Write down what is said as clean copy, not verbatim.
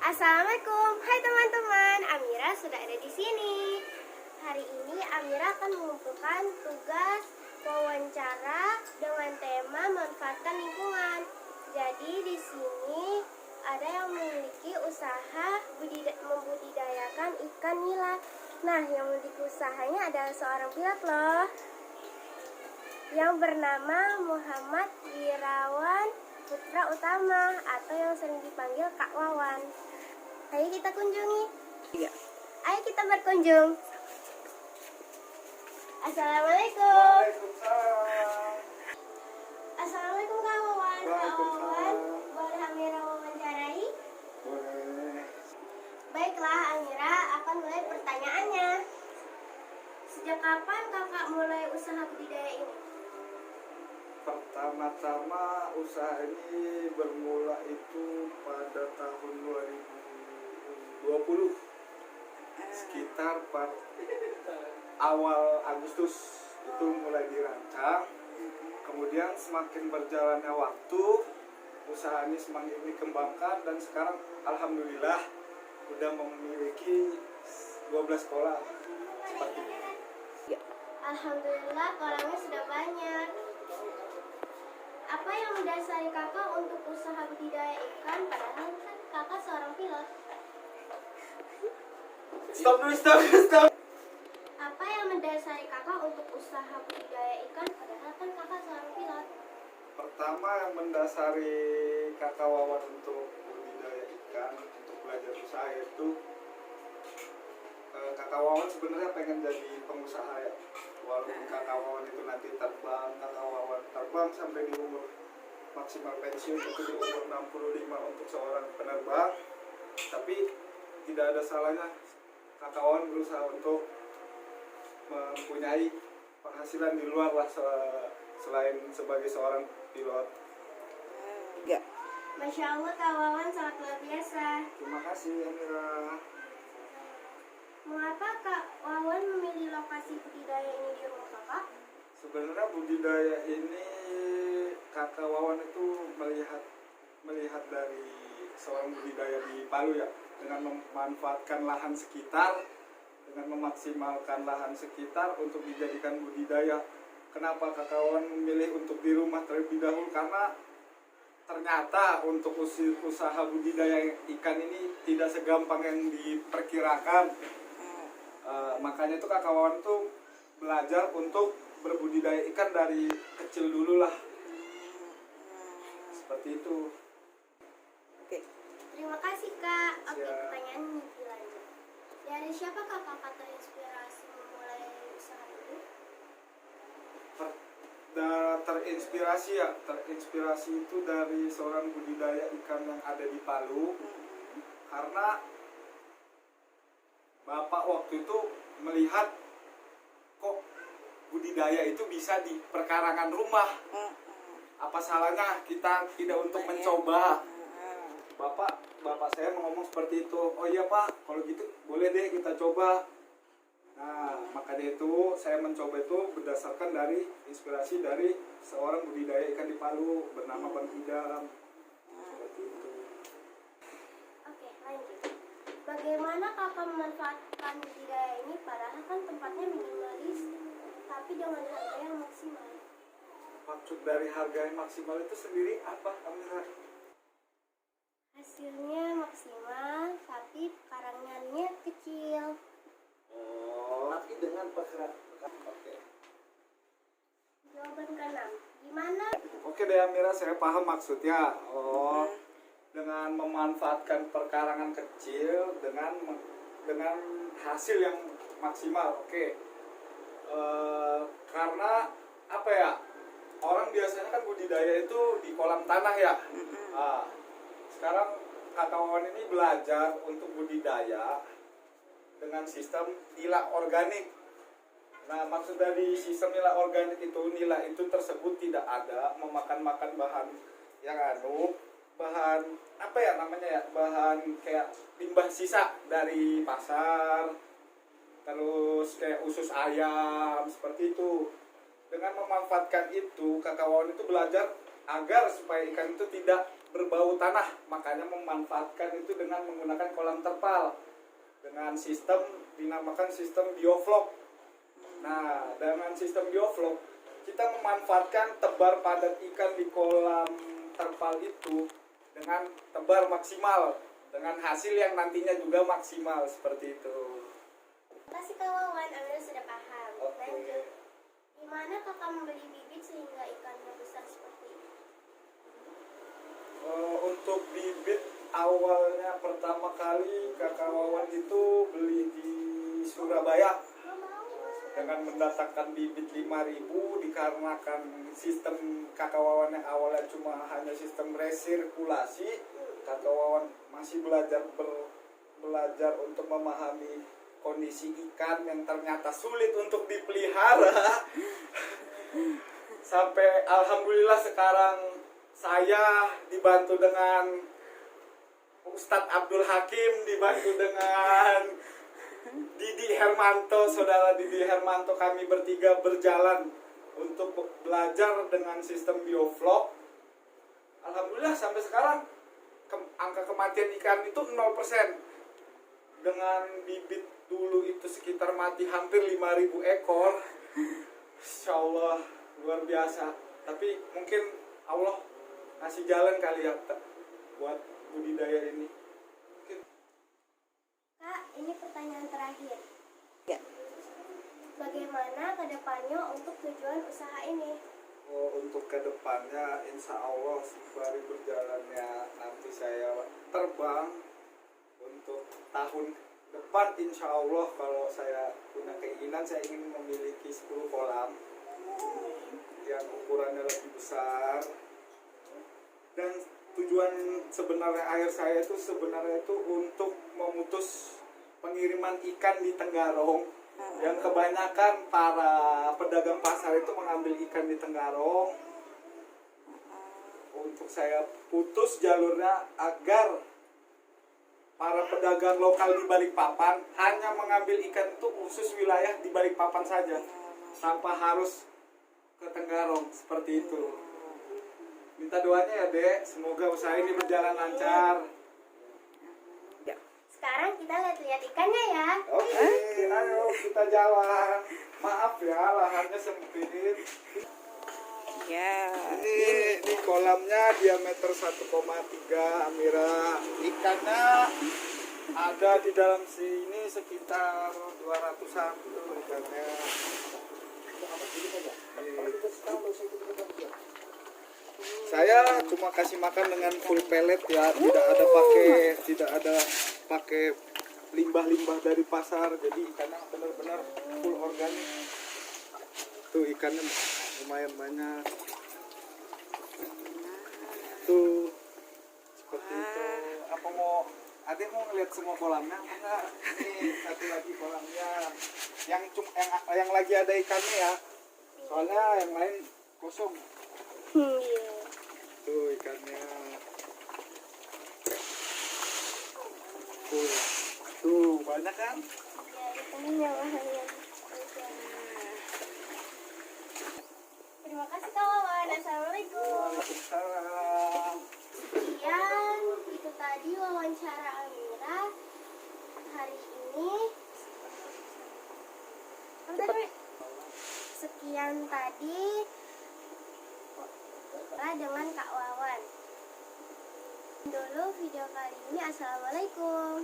Assalamualaikum, hai teman-teman. Amira sudah ada di sini. Hari ini Amira akan mengumpulkan tugas wawancara dengan tema manfaatkan lingkungan. Jadi di sini ada yang memiliki usaha membudidayakan ikan nila. Nah, yang memiliki usahanya adalah seorang pilot loh, yang bernama Muhammad Wirawan Putra Utama atau yang sering dipanggil Kak Wawan. Ayo kita kunjungi. Iya. Ayo kita berkunjung. Assalamualaikum. Waalaikumsalam. Assalamualaikum Kak Wawan. Kak Wawan, boleh Amira wawancarai? Boleh. Baiklah, Amira akan mulai pertanyaannya. Sejak kapan kakak mulai usaha budidaya ini? Pertama-tama usaha ini bermula itu pada tahun 2020, sekitar awal Agustus itu mulai dirancang. Kemudian semakin berjalannya waktu, usaha ini semakin dikembangkan dan sekarang alhamdulillah udah memiliki 12 sekolah seperti ini. Alhamdulillah kolamnya sudah banyak. Apa yang mendasari kakak untuk usaha budidaya ikan padahal kan kakak seorang pilot? Stop. Apa yang mendasari kakak untuk usaha budidaya ikan padahal kan kakak seorang pilot? Pertama yang mendasari kakak Wawan untuk budidaya ikan, untuk belajar usaha itu kakak Wawan sebenarnya pengen jadi pengusaha ya. Walaupun kakak Wawan itu nanti terbang, kakak Wawan terbang sampai di umur maksimal pensiun itu di umur 65 untuk seorang penerbang. Tapi tidak ada salahnya kakak Wawan berusaha untuk mempunyai penghasilan di luar lah selain sebagai seorang pilot. Ya. Masya Allah Kak Wawan sangat luar biasa. Terima kasih Amira. Mengapa Kak Wawan memilih lokasi budidaya ini di rumah kakak? Sebenarnya budidaya ini kakak Wawan itu melihat dari seorang budidaya di Palu ya, dengan memanfaatkan lahan sekitar, dengan memaksimalkan lahan sekitar untuk dijadikan budidaya. Kenapa kakak Wawan memilih untuk di rumah terlebih dahulu? Karena ternyata untuk usaha budidaya ikan ini tidak segampang yang diperkirakan. Makanya itu kakak Wawan tuh belajar untuk berbudidaya ikan dari kecil dulu lah. Seperti itu. Oke. Terima kasih Kak. Oke, Siap. pertanyaan ini lanjut. Dari siapa kakak terinspirasi memulai usaha ini? Terinspirasi itu dari seorang budidaya ikan yang ada di Palu. Karena bapak waktu itu melihat kok budidaya itu bisa di perkarangan rumah. Apa salahnya kita tidak untuk mencoba? Bapak saya ngomong seperti itu. Oh iya Pak, kalau gitu boleh deh kita coba. Nah, makanya itu saya mencoba itu berdasarkan dari inspirasi dari seorang budidaya ikan di Palu bernama Bang Idam. Seperti itu. Oke, lanjut. Bagaimana kakak memanfaatkan budidaya ini padahal kan tempatnya minimalis tapi dengan harga yang maksimal? Maksud dari harga yang maksimal itu sendiri apa, Amira? Hasilnya maksimal tapi pekarangannya kecil. Oh, tapi dengan perkiraan. Oke. Jawaban ke-6. Gimana? Oke deh Amira, saya paham maksudnya. Oh, dengan memanfaatkan perkarangan kecil dengan hasil yang maksimal. Oke. Karena apa ya? Orang biasanya kan budidaya itu di kolam tanah ya. Nah, sekarang kakak Wawan ini belajar untuk budidaya dengan sistem nila organik. Nah, maksud dari sistem nila organik itu, nila itu tersebut tidak ada memakan bahan yang bahan apa ya namanya ya, bahan kayak limbah sisa dari pasar, terus kayak usus ayam seperti itu. Dengan memanfaatkan itu, kakak Wawan itu belajar agar supaya ikan itu tidak berbau tanah, makanya memanfaatkan itu dengan menggunakan kolam terpal dengan sistem dinamakan sistem bioflok. Nah, dengan sistem bioflok kita memanfaatkan tebar padat ikan di kolam terpal itu dengan tebar maksimal, dengan hasil yang nantinya juga maksimal seperti itu. Terima kasih Kak Wawan, Amira sudah paham. Oke. Lanjut. Di mana kakak membeli bibit sehingga ikannya besar seperti ini? Untuk bibit awalnya pertama kali Kakak Wawan itu beli di Surabaya dengan mendatangkan bibit 5.000 dikarenakan sistem Kakak Wawan yang awalnya cuma hanya sistem resirkulasi. Kakak Wawan masih belajar untuk memahami kondisi ikan yang ternyata sulit untuk dipelihara. Sampai alhamdulillah sekarang saya dibantu dengan Ustadz Abdul Hakim, dibantu dengan Didi Hermanto, saudara Didi Hermanto, kami bertiga berjalan untuk belajar dengan sistem bioflok. Alhamdulillah sampai sekarang angka kematian ikan itu 0%. Dengan bibit dulu itu sekitar mati hampir 5.000 ekor. Insya Allah luar biasa. Tapi mungkin Allah kasih jalan kali ya buat budidaya ini. Kak, ini pertanyaan terakhir. Ya. Bagaimana kedepannya untuk tujuan usaha ini? Untuk kedepannya insya Allah sembari berjalannya nanti saya terbang untuk tahun depan, insya Allah kalau saya punya keinginan saya ingin memiliki 10 kolam yang ukurannya lebih besar. Dan tujuan sebenarnya air saya itu sebenarnya itu untuk memutus pengiriman ikan di Tenggarong, yang kebanyakan para pedagang pasar itu mengambil ikan di Tenggarong. Untuk saya putus jalurnya agar para pedagang lokal di Balikpapan hanya mengambil ikan itu khusus wilayah di Balikpapan saja, tanpa harus ke Tenggarong, seperti itu. Minta doanya ya Dek, semoga usaha ini berjalan lancar. Ya. Sekarang kita lihat-lihat ikannya ya. Oke, ayo kita jalan. Maaf ya, lahannya sempit. Ya. Ini kolamnya diameter 1,3 Amira. Ikannya ada di dalam sini sekitar 200-an tuh ikannya. Saya cuma kasih makan dengan full pellet ya, tidak ada pakai limbah-limbah dari pasar. Jadi ikannya benar-benar full organik. Tuh ikannya lumayan banyak. Tuh seperti itu. Apa mau Adik mau ngeliat semua kolamnya apa enggak? Nih satu lagi kolamnya. Yang lagi ada ikannya ya. Soalnya yang lain kosong. Iya. Tuh ikannya. Tuh banyak kan? Ya, ikannya banyak. Terima kasih Kak Wawan. Assalamualaikum. Waalaikumsalam. Sekian, itu tadi wawancara Amira hari ini. Sekian tadi dengan Kak Wawan. Dulu video kali ini. Assalamualaikum.